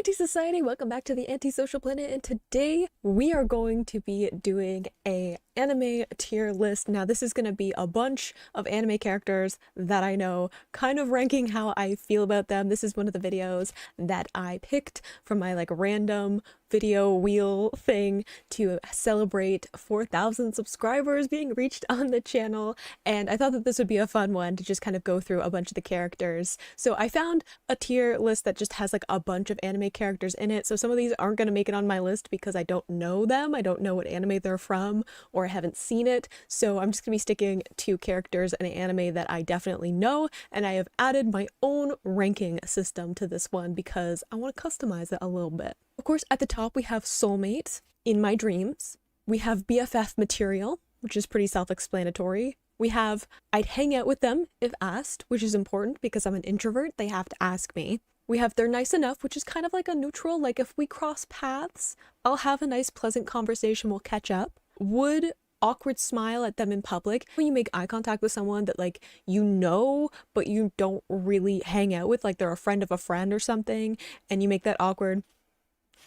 Anti-society, welcome back to the Antisocial Planet, and today we are going to be doing a anime tier list. Now this is going to be a bunch of anime characters that I know, kind of ranking how I feel about them. This is one of the videos that I picked from my random video wheel thing to celebrate 4,000 subscribers being reached on the channel, and I thought that this would be a fun one to just kind of go through a bunch of the characters. So I found a tier list that just has a bunch of anime characters in it, so some of these aren't going to make it on my list because I don't know them, I don't know what anime they're from, or I haven't seen it, so I'm just going to be sticking to characters in an anime that I definitely know, and I have added my own ranking system to this one because I want to customize it a little bit. Of course, at the top we have Soulmate, In My Dreams, we have BFF material, which is pretty self-explanatory. We have I'd hang out with them if asked, which is important because I'm an introvert, they have to ask me. We have They're Nice Enough, which is kind of like a neutral, like if we cross paths, I'll have a nice pleasant conversation, we'll catch up. Would awkward smile at them in public. When you make eye contact with someone that you know but you don't really hang out with, like they're a friend of a friend or something, and you make that awkward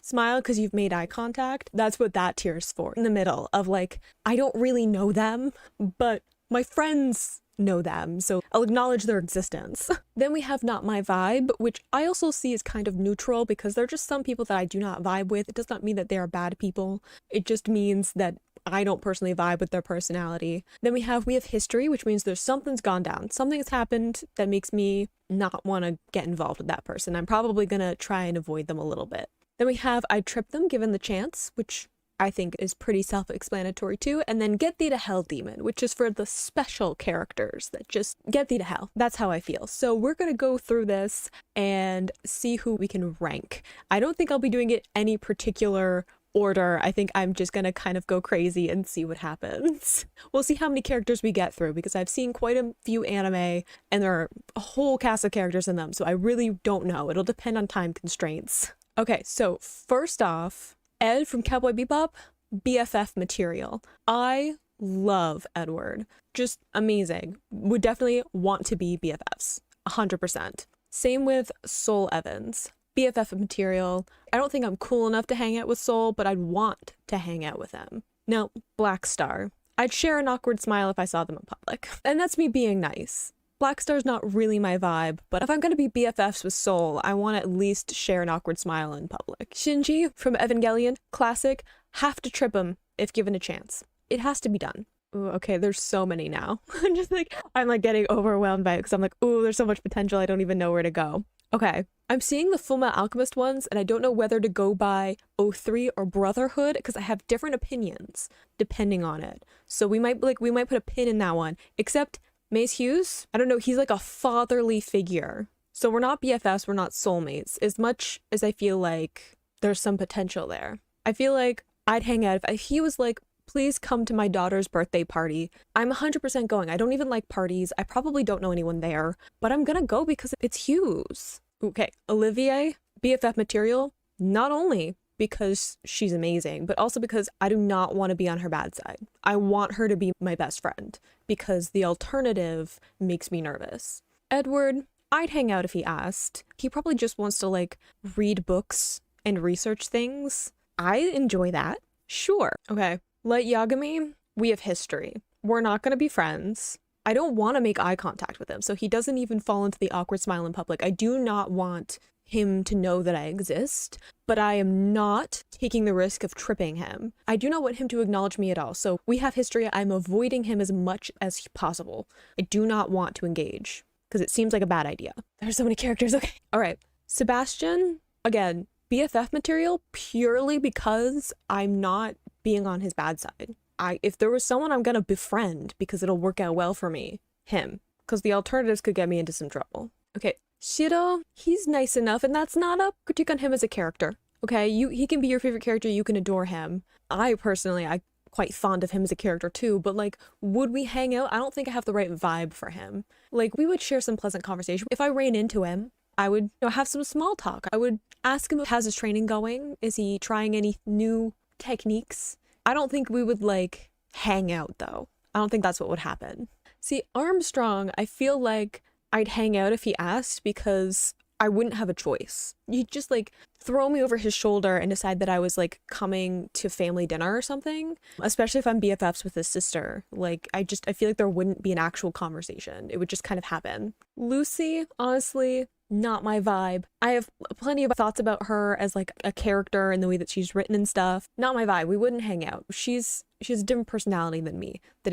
smile because you've made eye contact, that's what that tier is for. In the middle of I don't really know them, but my friends know them, so I'll acknowledge their existence. Then we have Not My Vibe, which I also see as kind of neutral because they're just some people that I do not vibe with. It does not mean that they are bad people. It just means that I don't personally vibe with their personality. Then we have History, which means something's gone down. Something has happened that makes me not want to get involved with that person. I'm probably gonna try and avoid them a little bit. Then we have I'd Trip Them Given the Chance, which I think is pretty self-explanatory too. And then Get Thee to Hell Demon, which is for the special characters that just get thee to hell. That's how I feel. So we're gonna go through this and see who we can rank. I don't think I'll be doing it any particular order. I think I'm just gonna kind of go crazy and see what happens. We'll see how many characters we get through because I've seen quite a few anime and there are a whole cast of characters in them, so I really don't know. It'll depend on time constraints. Okay, so first off, Ed from Cowboy Bebop, BFF material. I love Edward. Just amazing. Would definitely want to be BFFs. 100%. Same with Soul Evans. BFF material. I don't think I'm cool enough to hang out with Soul, but I'd want to hang out with them. Now, Black Star. I'd share an awkward smile if I saw them in public. And that's me being nice. Black Star's not really my vibe, but if I'm gonna be BFFs with Soul, I want to at least share an awkward smile in public. Shinji from Evangelion, classic, have to trip him if given a chance. It has to be done. Ooh, okay, there's so many now. I'm getting overwhelmed by it because I'm ooh, there's so much potential, I don't even know where to go. Okay, I'm seeing the Fullmetal Alchemist ones, and I don't know whether to go by O3 or Brotherhood because I have different opinions depending on it. So we might put a pin in that one, except Mace Hughes, I don't know, he's a fatherly figure. So we're not BFFs, we're not soulmates, as much as I feel like there's some potential there. I feel like I'd hang out if he was please come to my daughter's birthday party. I'm 100% going. I don't even like parties. I probably don't know anyone there, but I'm gonna go because it's Hughes. Okay, Olivier, BFF material, not only because she's amazing, but also because I do not want to be on her bad side. I want her to be my best friend because the alternative makes me nervous. Edward, I'd hang out if he asked. He probably just wants to read books and research things. I enjoy that. Sure. Okay. Light Yagami, we have history. We're not going to be friends. I don't want to make eye contact with him, so he doesn't even fall into the awkward smile in public. I do not want him to know that I exist, but I am not taking the risk of tripping him. I do not want him to acknowledge me at all, so we have history. I'm avoiding him as much as possible. I do not want to engage because it seems like a bad idea. There's so many characters. Okay. All right. Sebastian, again, BFF material purely because I'm not being on his bad side. If there was someone I'm gonna befriend because it'll work out well for me, him, because the alternatives could get me into some trouble. Okay, Shiro, he's nice enough, and that's not a critique on him as a character. Okay, he can be your favorite character, you can adore him. I'm quite fond of him as a character too, but would we hang out? I don't think I have the right vibe for him. We would share some pleasant conversation. If I ran into him, I would have some small talk. I would ask him how's his training going? Is he trying any new techniques? I don't think we would hang out though. I don't think that's what would happen. See, Armstrong, I feel like I'd hang out if he asked because I wouldn't have a choice. You'd just like throw me over his shoulder and decide that I was like coming to family dinner or something, especially if I'm BFFs with his sister. Like I feel like there wouldn't be an actual conversation. It would just kind of happen. Lucy, honestly, not my vibe. I have plenty of thoughts about her as like a character and the way that she's written and stuff. Not my vibe. We wouldn't hang out. She has a different personality than me, that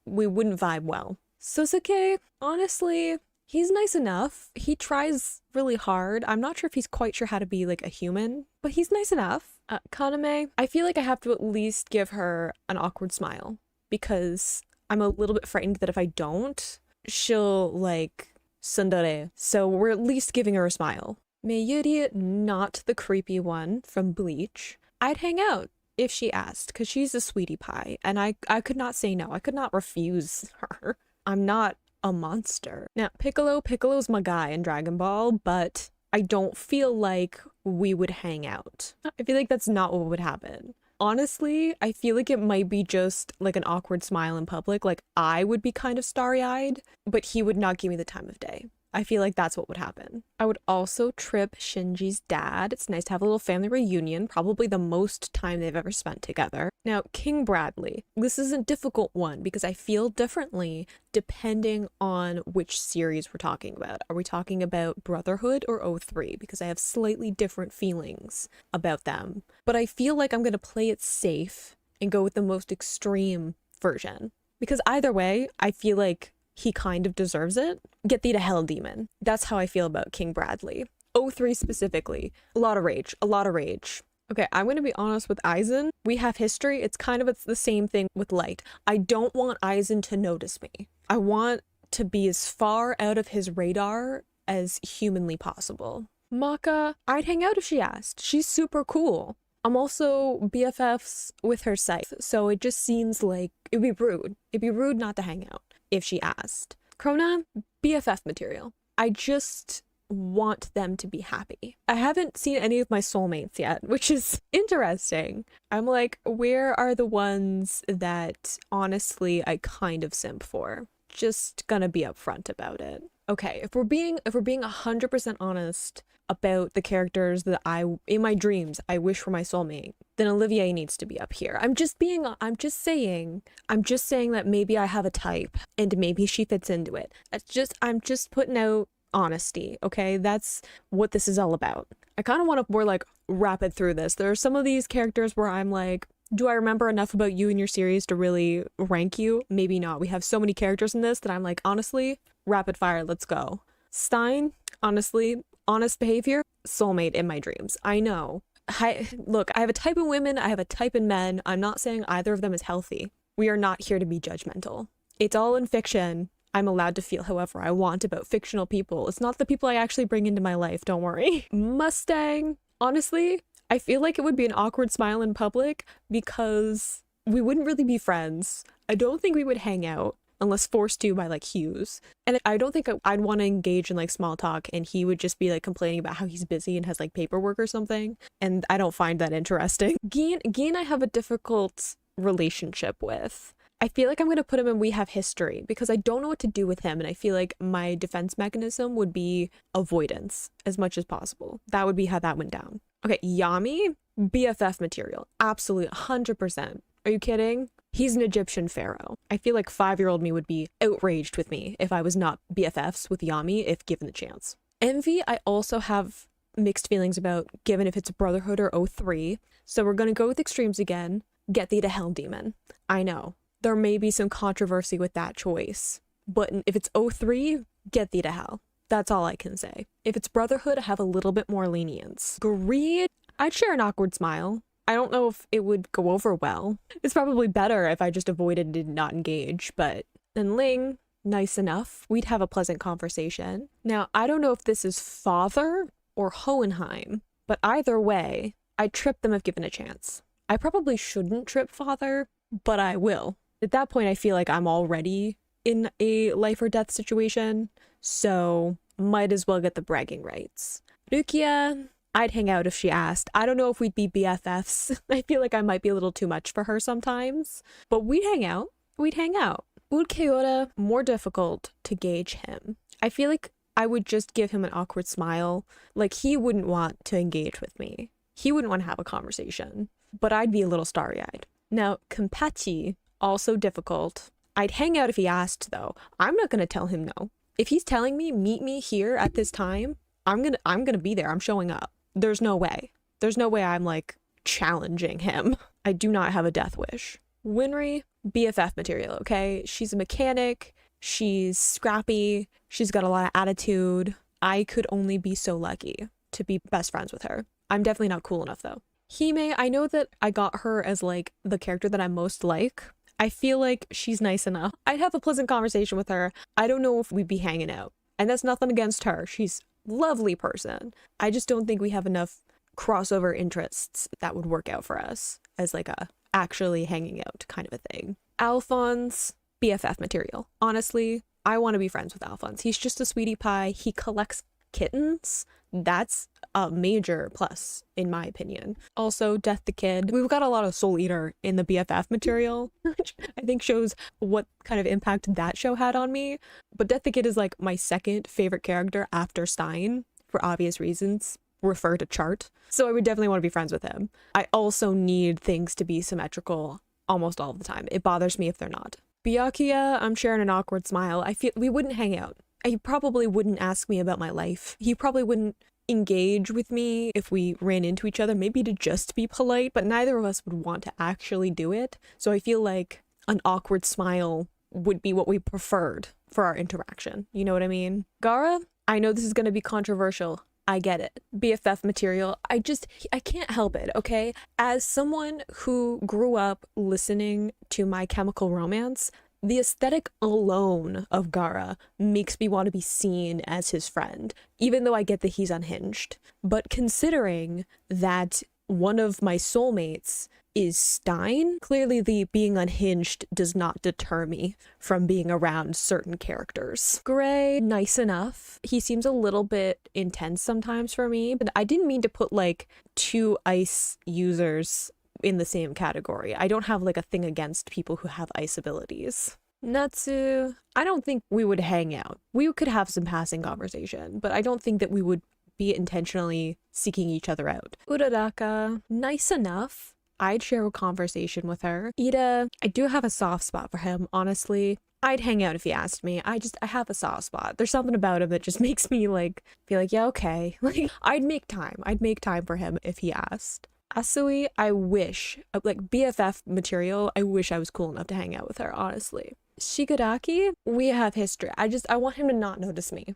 we wouldn't vibe well. Sosuke, honestly, he's nice enough. He tries really hard. I'm not sure if he's quite sure how to be like a human, but he's nice enough. Kaname, I feel like I have to at least give her an awkward smile because I'm a little bit frightened that if I don't, she'll like tsundere. So we're at least giving her a smile. Mayuri, not the creepy one from Bleach. I'd hang out if she asked because she's a sweetie pie and I could not say no. I could not refuse her. I'm not a monster. Now, Piccolo's my guy in Dragon Ball, but I don't feel like we would hang out. I feel like that's not what would happen. Honestly, I feel like it might be just like an awkward smile in public. Like I would be kind of starry-eyed, but he would not give me the time of day. I feel like that's what would happen. I would also trip Shinji's dad. It's nice to have a little family reunion, probably the most time they've ever spent together. Now, King Bradley. This is a difficult one because I feel differently depending on which series we're talking about. Are we talking about Brotherhood or O3? Because I have slightly different feelings about them. But I feel like I'm going to play it safe and go with the most extreme version. Because either way, I feel like he kind of deserves it. Get thee to hell, demon. That's how I feel about King Bradley. O3 specifically. A lot of rage. Okay, I'm going to be honest with Aizen. We have history. It's the same thing with Light. I don't want Aizen to notice me. I want to be as far out of his radar as humanly possible. Maka, I'd hang out if she asked. She's super cool. I'm also BFFs with her Scythe, so it just seems like it'd be rude. It'd be rude not to hang out if she asked. Krona, BFF material. I just want them to be happy. I haven't seen any of my soulmates yet, which is interesting. I'm like, where are the ones that honestly I kind of simp for? Just gonna be upfront about it. Okay, if we're being 100% honest about the characters that in my dreams I wish for my soulmate, then Olivier needs to be up here. I'm just saying that maybe I have a type and maybe she fits into it. I'm just putting out honesty, okay? That's what this is all about. I kind of want to more like rapid through this. There are some of these characters where I'm like, do I remember enough about you and your series to really rank you? Maybe not. We have so many characters in this that I'm like, honestly, rapid fire, let's go. Stein, honestly, honest behavior, soulmate in my dreams. I know. Look, I have a type in women, I have a type in men. I'm not saying either of them is healthy. We are not here to be judgmental. It's all in fiction. I'm allowed to feel however I want about fictional people. It's not the people I actually bring into my life, don't worry. Mustang, honestly, I feel like it would be an awkward smile in public because we wouldn't really be friends. I don't think we would hang out unless forced to by like Hughes. And I don't think I'd want to engage in like small talk and he would just be like complaining about how he's busy and has like paperwork or something. And I don't find that interesting. Gin I have a difficult relationship with. I feel like I'm going to put him in We Have History because I don't know what to do with him. And I feel like my defense mechanism would be avoidance as much as possible. That would be how that went down. Okay, Yami, BFF material. Absolutely, 100%. Are you kidding? He's an Egyptian pharaoh. I feel like 5-year-old me would be outraged with me if I was not BFFs with Yami if given the chance. Envy, I also have mixed feelings about given if it's Brotherhood or O3. So we're going to go with extremes again. Get thee to hell, demon. I know. There may be some controversy with that choice. But if it's O3, get thee to hell. That's all I can say. If it's Brotherhood, I have a little bit more lenience. Greed, I'd share an awkward smile. I don't know if it would go over well. It's probably better if I just avoided and did not engage, but then Ling, nice enough. We'd have a pleasant conversation. Now, I don't know if this is Father or Hohenheim, but either way, I'd trip them if given a chance. I probably shouldn't trip Father, but I will. At that point, I feel like I'm already in a life or death situation, so might as well get the bragging rights. Rukia, I'd hang out if she asked. I don't know if we'd be BFFs. I feel like I might be a little too much for her sometimes, but we'd hang out. Ulquiorra, more difficult to gauge him. I feel like I would just give him an awkward smile. Like, he wouldn't want to engage with me. He wouldn't want to have a conversation, but I'd be a little starry-eyed. Now, Competi, also difficult. I'd hang out if he asked, though. I'm not gonna tell him no. If he's telling me, meet me here at this time, I'm gonna be there. I'm showing up. There's no way. There's no way I'm like challenging him. I do not have a death wish. Winry, BFF material, okay? She's a mechanic. She's scrappy. She's got a lot of attitude. I could only be so lucky to be best friends with her. I'm definitely not cool enough though. Hime, I know that I got her as like the character that I most like. I feel like she's nice enough. I'd have a pleasant conversation with her. I don't know if we'd be hanging out. And that's nothing against her. She's a lovely person. I just don't think we have enough crossover interests that would work out for us as like a actually hanging out kind of a thing. Alphonse, BFF material. Honestly, I want to be friends with Alphonse. He's just a sweetie pie. He collects kittens. That's a major plus in my opinion. Also, Death the Kid. We've got a lot of Soul Eater in the BFF material, which I think shows what kind of impact that show had on me. But Death the Kid is like my second favorite character after Stein for obvious reasons. Refer to chart. So I would definitely want to be friends with him. I also need things to be symmetrical almost all the time. It bothers me if they're not. Byakuya, I'm sharing an awkward smile. I feel we wouldn't hang out. He probably wouldn't ask me about my life. He probably wouldn't engage with me if we ran into each other, maybe to just be polite, but neither of us would want to actually do it. So I feel like an awkward smile would be what we preferred for our interaction. You know what I mean? Gara, I know this is going to be controversial. I get it. BFF material. I can't help it, okay? As someone who grew up listening to My Chemical Romance, the aesthetic alone of Gara makes me want to be seen as his friend, even though I get that he's unhinged. But considering that one of my soulmates is Stein, clearly the being unhinged does not deter me from being around certain characters. Gray, nice enough. He seems a little bit intense sometimes for me, but I didn't mean to put like two ice users in the same category. I don't have like a thing against people who have ice abilities. Natsu, I don't think we would hang out. We could have some passing conversation, but I don't think that we would be intentionally seeking each other out. Uraraka, nice enough. I'd share a conversation with her. Ida, I do have a soft spot for him, honestly. I'd hang out if he asked me. I have a soft spot. There's something about him that just makes me like, feel like, yeah, okay. Like, I'd make time for him if he asked. Asui, I wish, like BFF material, I wish I was cool enough to hang out with her, honestly. Shigaraki, we have history. I want him to not notice me.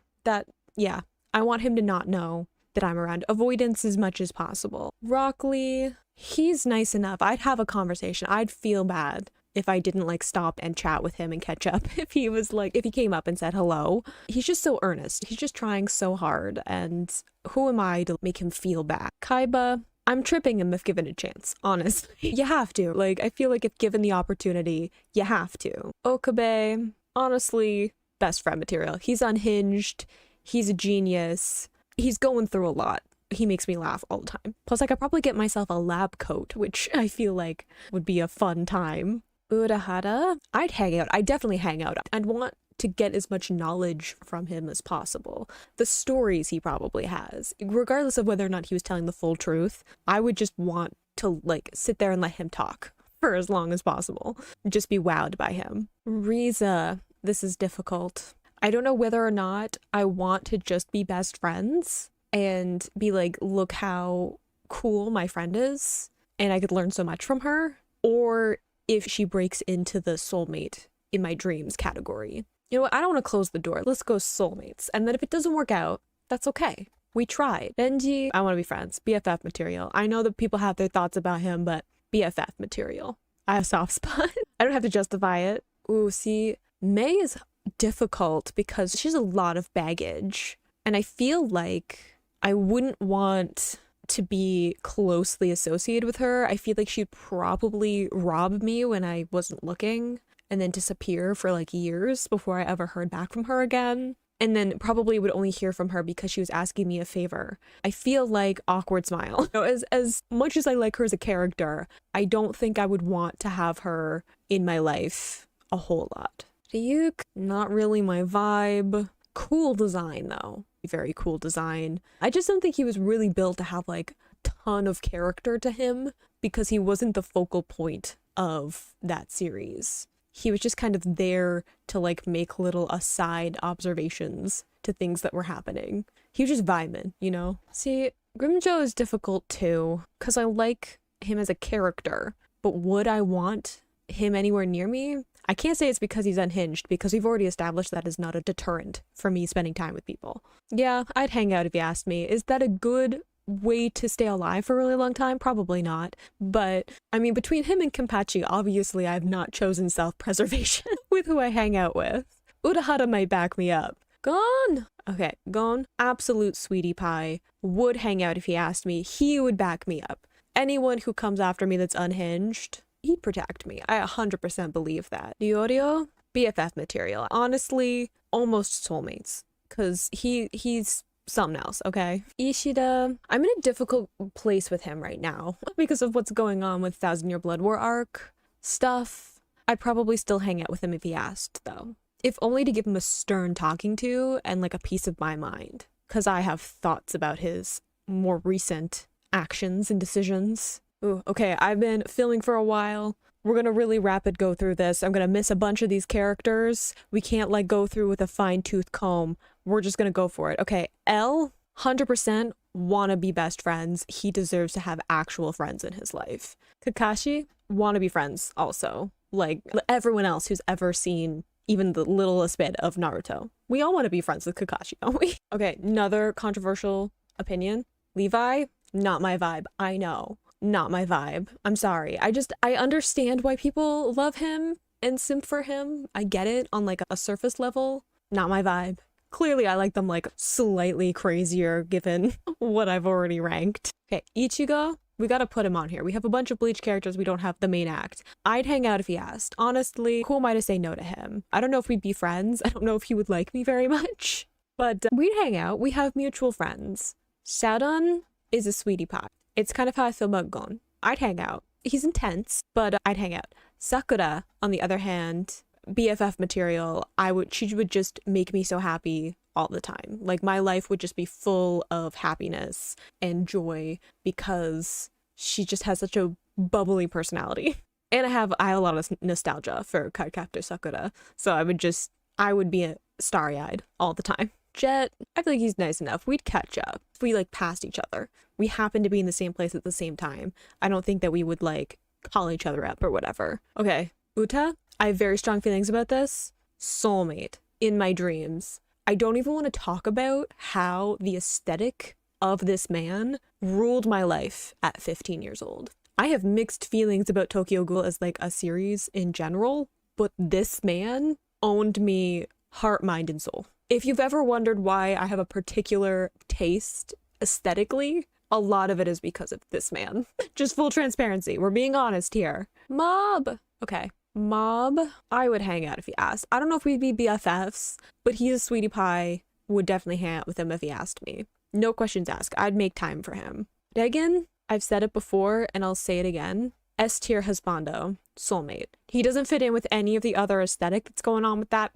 Yeah, I want him to not know that I'm around. Avoidance as much as possible. Rockley, he's nice enough. I'd have a conversation. I'd feel bad if I didn't like stop and chat with him and catch up. If he came up and said hello. He's just so earnest. He's just trying so hard. And who am I to make him feel bad? Kaiba, I'm tripping him if given a chance, honestly. You have to. Like, I feel like if given the opportunity, you have to. Okabe, honestly, best friend material. He's unhinged. He's a genius. He's going through a lot. He makes me laugh all the time. Plus, I could probably get myself a lab coat, which I feel like would be a fun time. Urahara, I'd hang out. I'd definitely hang out. I'd want to get as much knowledge from him as possible. The stories he probably has, regardless of whether or not he was telling the full truth, I would just want to like sit there and let him talk for as long as possible. Just be wowed by him. Riza, this is difficult. I don't know whether or not I want to just be best friends and be like, look how cool my friend is and I could learn so much from her, or if she breaks into the soulmate in my dreams category. You know what? I don't want to close the door. Let's go soulmates. And then if it doesn't work out, that's okay. We tried. Benji, I want to be friends. BFF material. I know that people have their thoughts about him, but BFF material. I have a soft spot. I don't have to justify it. Ooh, see, May is difficult because she has a lot of baggage. And I feel like I wouldn't want to be closely associated with her. I feel like she'd probably rob me when I wasn't looking, and then disappear for like years before I ever heard back from her again. And then probably would only hear from her because she was asking me a favor. I feel like awkward smile. You know, as much as I like her as a character, I don't think I would want to have her in my life a whole lot. Ryuk, not really my vibe. Cool design though. Very cool design. I just don't think he was really built to have like a ton of character to him because he wasn't the focal point of that series. He was just kind of there to like make little aside observations to things that were happening. He was just vibing, you know? See, Grimjo is difficult too because I like him as a character, but would I want him anywhere near me? I can't say it's because he's unhinged because we've already established that is not a deterrent for me spending time with people. Yeah, I'd hang out if you asked me. Is that a good way to stay alive for a really long time? Probably not. But I mean, between him and Kenpachi, obviously I've not chosen self-preservation with who I hang out with. Urahara might back me up. Gon! Okay, Gon, absolute sweetie pie, would hang out if he asked me. He would back me up. Anyone who comes after me that's unhinged, he'd protect me. I 100% believe that. Ryorio, BFF material. Honestly, almost soulmates. Because he's something else, okay? Ishida, I'm in a difficult place with him right now because of what's going on with Thousand Year Blood War arc stuff. I'd probably still hang out with him if he asked, though. If only to give him a stern talking to and like a piece of my mind. Because I have thoughts about his more recent actions and decisions. Ooh, okay, I've been filming for a while. We're gonna really rapid go through this. I'm gonna miss a bunch of these characters. We can't like go through with a fine-tooth comb. We're just gonna go for it. Okay, L, 100% wanna be best friends. He deserves to have actual friends in his life. Kakashi, wanna be friends also. Like everyone else who's ever seen even the littlest bit of Naruto. We all wanna be friends with Kakashi, don't we? Okay, another controversial opinion. Levi, not my vibe. I know. Not my vibe. I'm sorry. I understand why people love him and simp for him. I get it on like a surface level. Not my vibe. Clearly I like them like slightly crazier given what I've already ranked. Okay, Ichigo, we gotta put him on here. We have a bunch of Bleach characters, we don't have the main act. I'd hang out if he asked. Honestly, who am I to say no to him? I don't know if we'd be friends. I don't know if he would like me very much. But we'd hang out. We have mutual friends. Shaodun is a sweetie pie. It's kind of how I feel about Gon. I'd hang out. He's intense, but I'd hang out. Sakura, on the other hand, BFF material, she would just make me so happy all the time. Like my life would just be full of happiness and joy because she just has such a bubbly personality. And I have a lot of nostalgia for Cardcaptor Sakura, so I would be starry-eyed all the time. Jet, I feel like he's nice enough. We'd catch up if we like passed each other. We happen to be in the same place at the same time. I don't think that we would like call each other up or whatever. Okay, Uta, I have very strong feelings about this. Soulmate in my dreams. I don't even want to talk about how the aesthetic of this man ruled my life at 15 years old. I have mixed feelings about Tokyo Ghoul as like a series in general, but this man owned me heart, mind, and soul. If you've ever wondered why I have a particular taste aesthetically, a lot of it is because of this man. Just full transparency. We're being honest here. Mob. Okay. Mob, I would hang out if he asked. I don't know if we'd be BFFs, but he's a sweetie pie. Would definitely hang out with him if he asked me. No questions asked. I'd make time for him. Regan, I've said it before and I'll say it again. S tier husbando. Soulmate. He doesn't fit in with any of the other aesthetic that's going on with that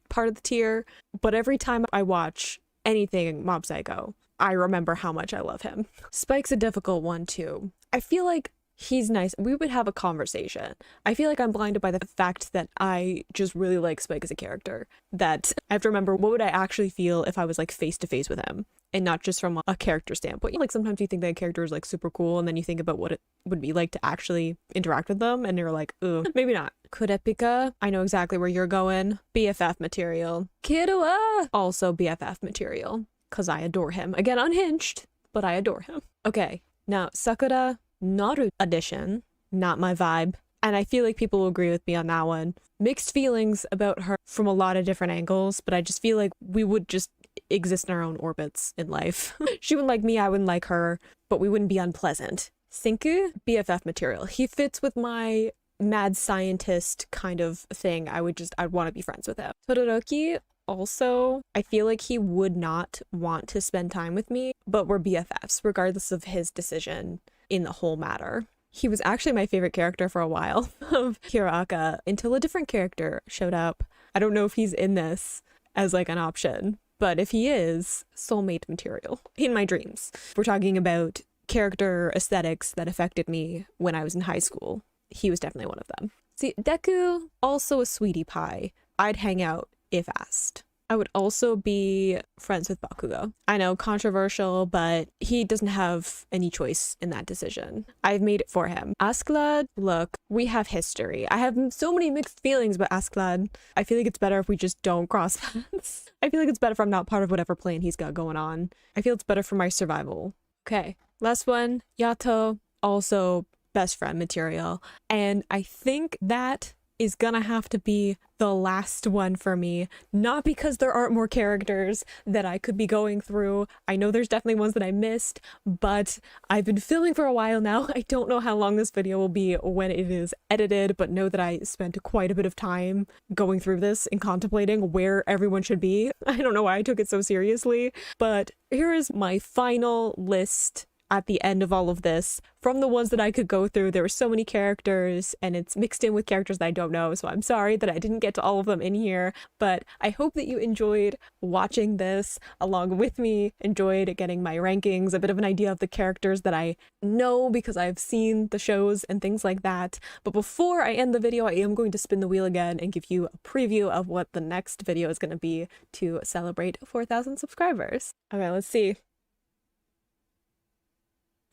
part of the tier, but every time I watch anything Mob Psycho, I remember how much I love him. Spike's a difficult one too. I feel like he's nice. We would have a conversation. I feel like I'm blinded by the fact that I just really like Spike as a character, that I have to remember what would I actually feel if I was like face to face with him and not just from a character standpoint. Like sometimes you think that a character is like super cool and then you think about what it would be like to actually interact with them and you're like, ooh, maybe not. Kurapika, I know exactly where you're going. BFF material. Killua, also BFF material because I adore him. Again, unhinged, but I adore him. Okay, now Sakura, Naru edition, not my vibe. And I feel like people will agree with me on that one. Mixed feelings about her from a lot of different angles, but I just feel like we would just exist in our own orbits in life. She wouldn't like me, I wouldn't like her, but we wouldn't be unpleasant. Senku, BFF material. He fits with my mad scientist kind of thing. I'd want to be friends with him. Todoroki, also, I feel like he would not want to spend time with me, but we're BFFs, regardless of his decision in the whole matter. He was actually my favorite character for a while of Hiraka until a different character showed up. I don't know if he's in this. as like an option. But if he is, soulmate material in my dreams. We're talking about character aesthetics that affected me when I was in high school. He was definitely one of them. See, Deku, also a sweetie pie. I'd hang out if asked. I would also be friends with Bakugo. I know, controversial, but he doesn't have any choice in that decision. I've made it for him. Askeladd, look, we have history. I have so many mixed feelings about Askeladd. I feel like it's better if we just don't cross paths. I feel like it's better if I'm not part of whatever plan he's got going on. I feel it's better for my survival. Okay, last one, Yato, also best friend material. And I think that is gonna have to be the last one for me. Not because there aren't more characters that I could be going through. I know there's definitely ones that I missed, but I've been filming for a while now. I don't know how long this video will be when it is edited, but know that I spent quite a bit of time going through this and contemplating where everyone should be. I don't know why I took it so seriously, but here is my final list at the end of all of this. From the ones that I could go through, there were so many characters and it's mixed in with characters that I don't know, so I'm sorry that I didn't get to all of them in here, but I hope that you enjoyed watching this along with me, enjoyed getting my rankings, a bit of an idea of the characters that I know because I've seen the shows and things like that. But before I end the video, I am going to spin the wheel again and give you a preview of what the next video is going to be to celebrate 4,000 subscribers. Okay, let's see.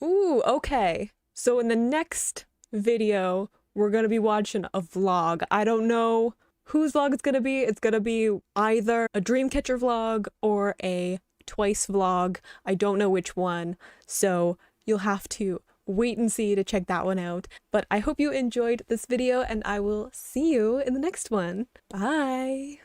Ooh, okay. So in the next video, we're gonna be watching a vlog. I don't know whose vlog it's gonna be. It's gonna be either a Dreamcatcher vlog or a Twice vlog. I don't know which one. So you'll have to wait and see to check that one out. But I hope you enjoyed this video and I will see you in the next one. Bye!